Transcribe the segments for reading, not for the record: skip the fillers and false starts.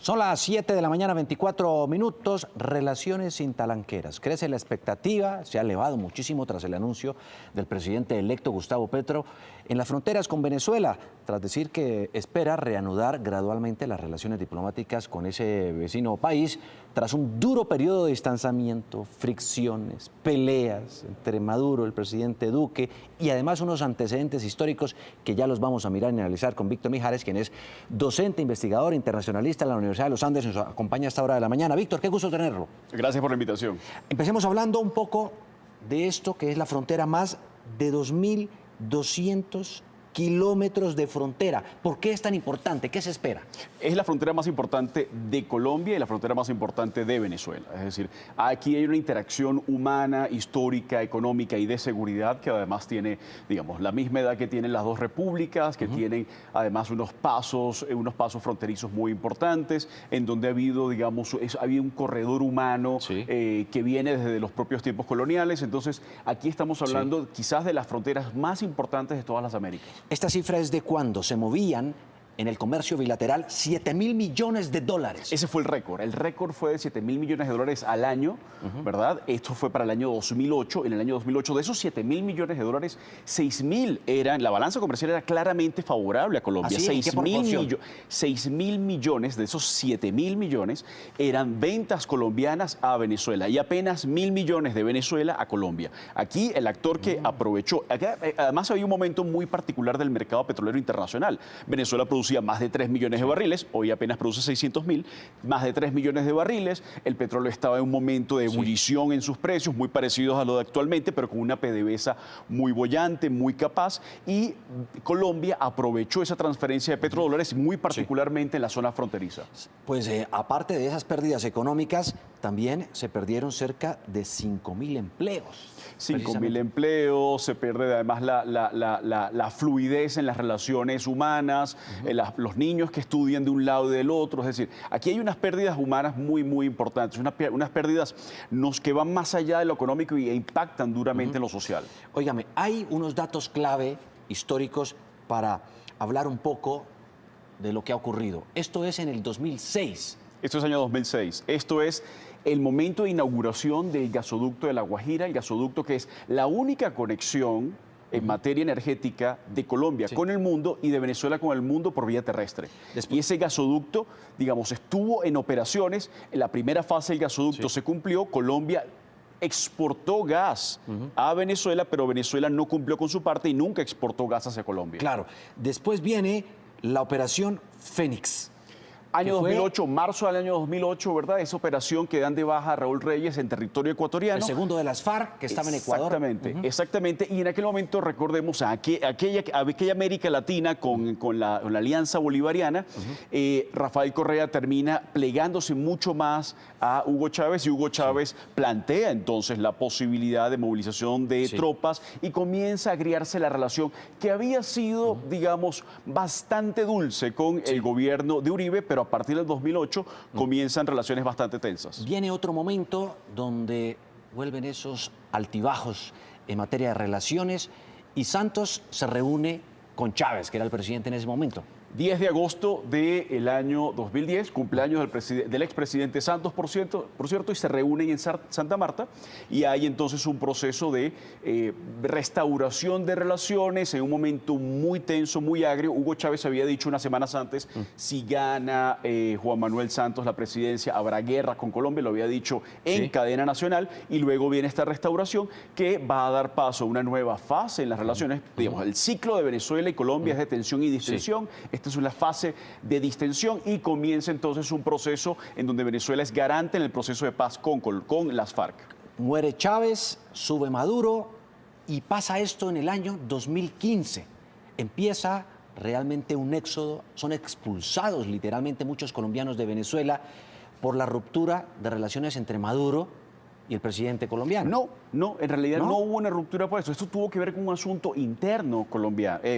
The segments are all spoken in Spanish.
Son las 7 de la mañana, 24 minutos. Relaciones intalanqueras. Crece la expectativa, se ha elevado muchísimo tras el anuncio del presidente electo Gustavo Petro en las fronteras con Venezuela, tras decir que espera reanudar gradualmente las relaciones diplomáticas con ese vecino país, tras un duro periodo de distanciamiento, fricciones, peleas entre Maduro, el presidente Duque, y además unos antecedentes históricos que ya los vamos a mirar y analizar con Víctor Mijares, quien es docente, investigador, internacionalista en la Universidad de los Andes, nos acompaña a esta hora de la mañana. Víctor, qué gusto tenerlo. Gracias por la invitación. Empecemos hablando un poco de esto que es la frontera, más de 2.200 kilómetros de frontera. ¿Por qué es tan importante? ¿Qué se espera? Es la frontera más importante de Colombia y la frontera más importante de Venezuela. Es decir, aquí hay una interacción humana, histórica, económica y de seguridad que además tiene, digamos, la misma edad que tienen las dos repúblicas, que tienen además unos pasos fronterizos muy importantes, en donde ha habido, digamos, ha habido un corredor humano que viene desde los propios tiempos coloniales. Entonces, aquí estamos hablando quizás de las fronteras más importantes de todas las Américas. ¿Esta cifra es de cuándo? Se movían en el comercio bilateral 7.000 millones de dólares. Ese fue el récord. El récord fue de 7.000 millones de dólares al año, ¿verdad? Esto fue para el año 2008. En el año 2008, de esos 7.000 millones de dólares, 6.000 eran, la balanza comercial era claramente favorable a Colombia. 6.000 millones de esos 7.000 millones eran ventas colombianas a Venezuela y apenas 1.000 millones de Venezuela a Colombia. Aquí el actor que aprovechó, además había un momento muy particular del mercado petrolero internacional. Venezuela producía más de 3 millones de barriles, hoy apenas produce 600.000, más de 3 millones de barriles, el petróleo estaba en un momento de ebullición en sus precios, muy parecidos a lo de actualmente, pero con una PDVSA muy boyante, muy capaz, y Colombia aprovechó esa transferencia de petrodólares, muy particularmente en la zona fronteriza. Pues aparte de esas pérdidas económicas, también se perdieron cerca de 5.000 empleos. 5.000 empleos, se pierde además la fluidez en las relaciones humanas, los niños que estudian de un lado y del otro. Es decir, aquí hay unas pérdidas humanas muy, muy importantes, unas pérdidas que van más allá de lo económico e impactan duramente en lo social. Óigame, hay unos datos clave históricos para hablar un poco de lo que ha ocurrido. Esto es en el 2006. Esto es año 2006. Esto es el momento de inauguración del gasoducto de La Guajira, el gasoducto que es la única conexión en materia energética de Colombia con el mundo y de Venezuela con el mundo por vía terrestre. Y ese gasoducto, digamos, estuvo en operaciones. En la primera fase del gasoducto se cumplió. Colombia exportó gas a Venezuela, pero Venezuela no cumplió con su parte y nunca exportó gas hacia Colombia. Claro. Después viene la operación Fénix. Año 2008, marzo del año 2008, ¿verdad? Esa operación que dan de baja a Raúl Reyes en territorio ecuatoriano. El segundo de las FARC, que estaba en Ecuador. Exactamente. Y en aquel momento, recordemos, aquella América Latina con la Alianza Bolivariana, Rafael Correa termina plegándose mucho más a Hugo Chávez y Hugo Chávez plantea entonces la posibilidad de movilización de tropas y comienza a agriarse la relación que había sido, digamos, bastante dulce con el gobierno de Uribe, pero a partir del 2008 comienzan relaciones bastante tensas. Viene otro momento donde vuelven esos altibajos en materia de relaciones y Santos se reúne con Chávez, que era el presidente en ese momento. 10 de agosto del año 2010, cumpleaños del expresidente Santos, por cierto, y se reúnen en Santa Marta y hay entonces un proceso de restauración de relaciones en un momento muy tenso, muy agrio. Hugo Chávez había dicho unas semanas antes, si gana Juan Manuel Santos la presidencia, habrá guerra con Colombia, lo había dicho en cadena nacional, y luego viene esta restauración que va a dar paso a una nueva fase en las relaciones. Digamos, el ciclo de Venezuela y Colombia es de tensión y distensión. Esta es una fase de distensión y comienza entonces un proceso en donde Venezuela es garante en el proceso de paz con las FARC. Muere Chávez, sube Maduro y pasa esto en el año 2015. Empieza realmente un éxodo, son expulsados literalmente muchos colombianos de Venezuela por la ruptura de relaciones entre Maduro y el presidente colombiano. No, en realidad no hubo una ruptura por eso. Esto tuvo que ver con un asunto interno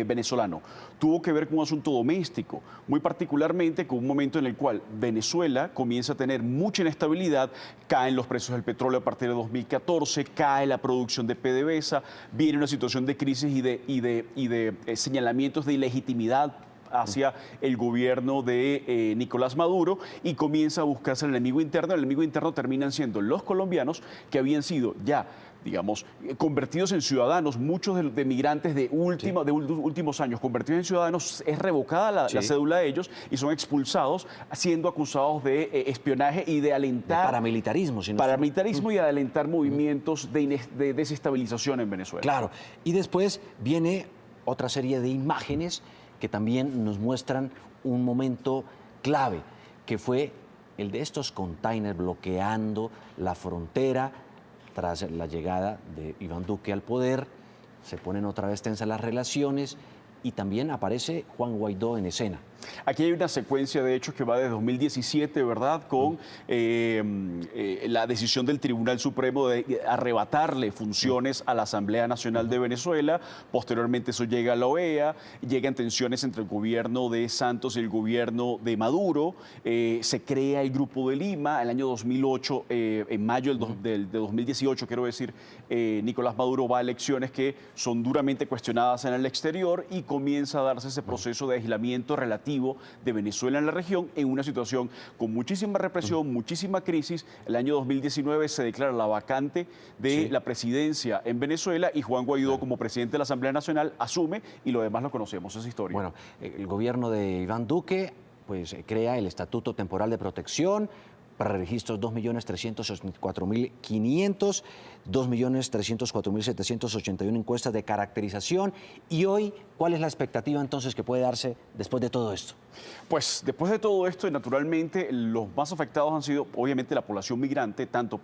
venezolano, tuvo que ver con un asunto doméstico, muy particularmente con un momento en el cual Venezuela comienza a tener mucha inestabilidad, caen los precios del petróleo a partir de 2014, cae la producción de PDVSA, viene una situación de crisis y de señalamientos de ilegitimidad hacia el gobierno de Nicolás Maduro y comienza a buscarse el enemigo interno. El enemigo interno terminan siendo los colombianos, que habían sido ya, digamos, convertidos en ciudadanos, muchos de migrantes de últimos años, convertidos en ciudadanos, es revocada la cédula de ellos y son expulsados, siendo acusados de espionaje y de alentar... De paramilitarismo. Paramilitarismo y de alentar movimientos de desestabilización en Venezuela. Claro, y después viene otra serie de imágenes que también nos muestran un momento clave, que fue el de estos containers bloqueando la frontera. Tras la llegada de Iván Duque al poder, se ponen otra vez tensas las relaciones y también aparece Juan Guaidó en escena. Aquí hay una secuencia de hechos que va de 2017, ¿verdad?, con la decisión del Tribunal Supremo de arrebatarle funciones a la Asamblea Nacional de Venezuela. Posteriormente eso llega a la OEA, llegan tensiones entre el gobierno de Santos y el gobierno de Maduro, se crea el Grupo de Lima. El año 2008, en mayo de 2018, quiero decir, Nicolás Maduro va a elecciones que son duramente cuestionadas en el exterior y comienza a darse ese proceso de aislamiento relativo de Venezuela en la región, en una situación con muchísima represión, muchísima crisis. El año 2019 se declara la vacante de la presidencia en Venezuela y Juan Guaidó, como presidente de la Asamblea Nacional, asume, y lo demás lo conocemos, esa historia. Bueno, el gobierno de Iván Duque pues crea el Estatuto Temporal de Protección para registros 2.384.500, 2.304.781 encuestas de caracterización. Y hoy, ¿cuál es la expectativa entonces que puede darse después de todo esto? Pues después de todo esto, naturalmente, los más afectados han sido obviamente la población migrante, tanto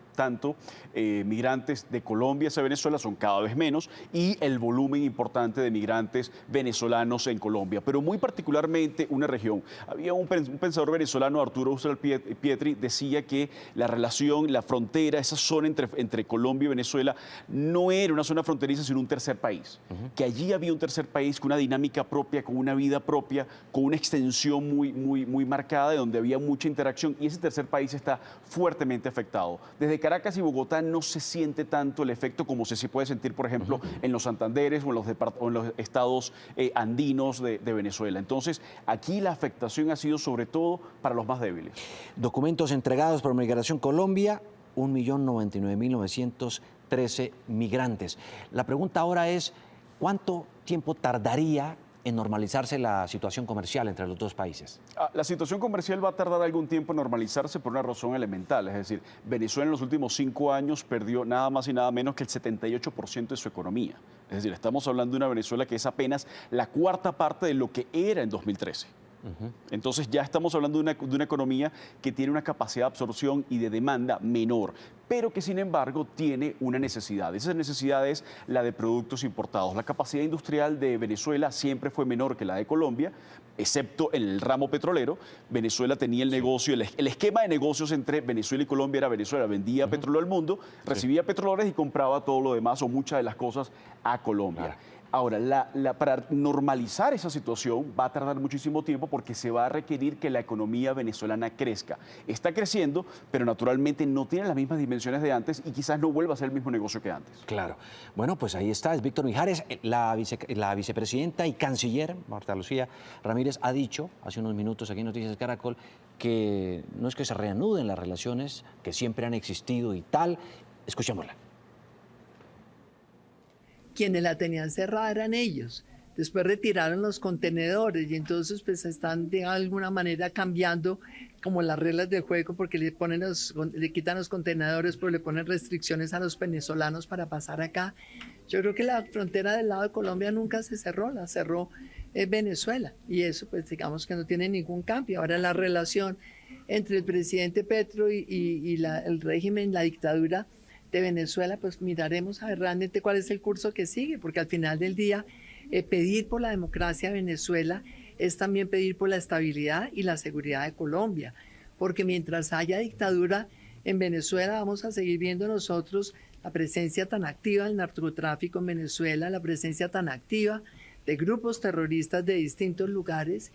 migrantes de Colombia hacia Venezuela son cada vez menos, y el volumen importante de migrantes venezolanos en Colombia, pero muy particularmente una región. Había un pensador venezolano, Arturo Uslar Pietri, decía que la relación, la frontera, esa zona entre Colombia y Venezuela no era una zona fronteriza, sino un tercer país. Que allí había un tercer país con una dinámica propia, con una vida propia, con una extensión muy marcada, de donde había mucha interacción, y ese tercer país está fuertemente afectado. Desde Caracas y Bogotá no se siente tanto el efecto como se puede sentir, por ejemplo, en los Santanderes o en los estados andinos de Venezuela. Entonces, aquí la afectación ha sido sobre todo para los más débiles. Documentos entregados por Migración Colombia, 1.099.913 migrantes. La pregunta ahora es, ¿cuánto tiempo tardaría en normalizarse la situación comercial entre los dos países? La situación comercial va a tardar algún tiempo en normalizarse por una razón elemental. Es decir, Venezuela en los últimos 5 años perdió nada más y nada menos que el 78% de su economía. Es decir, estamos hablando de una Venezuela que es apenas la cuarta parte de lo que era en 2013. Entonces ya estamos hablando de una economía que tiene una capacidad de absorción y de demanda menor, pero que sin embargo tiene una necesidad. Esa necesidad es la de productos importados. La capacidad industrial de Venezuela siempre fue menor que la de Colombia, excepto en el ramo petrolero. Venezuela tenía el negocio, el esquema de negocios entre Venezuela y Colombia era: Venezuela vendía petróleo al mundo, recibía petróleos y compraba todo lo demás o muchas de las cosas a Colombia. Ahora, para normalizar esa situación va a tardar muchísimo tiempo, porque se va a requerir que la economía venezolana crezca. Está creciendo, pero naturalmente no tiene las mismas dimensiones de antes y quizás no vuelva a ser el mismo negocio que antes. Claro. Bueno, pues ahí está, es Víctor Mijares. La vicepresidenta y canciller, Marta Lucía Ramírez, ha dicho hace unos minutos aquí en Noticias Caracol que no es que se reanuden las relaciones, que siempre han existido y tal. Escuchémosla. Quienes la tenían cerrada eran ellos. Después retiraron los contenedores y entonces pues están de alguna manera cambiando como las reglas del juego, porque le quitan los contenedores, pero le ponen restricciones a los venezolanos para pasar acá. Yo creo que la frontera del lado de Colombia nunca se cerró, la cerró Venezuela, y eso pues digamos que no tiene ningún cambio. Ahora la relación entre el presidente Petro y el régimen, la dictadura de Venezuela, pues miraremos a ver realmente cuál es el curso que sigue, porque al final del día pedir por la democracia de Venezuela es también pedir por la estabilidad y la seguridad de Colombia, porque mientras haya dictadura en Venezuela vamos a seguir viendo nosotros la presencia tan activa del narcotráfico en Venezuela, la presencia tan activa de grupos terroristas de distintos lugares,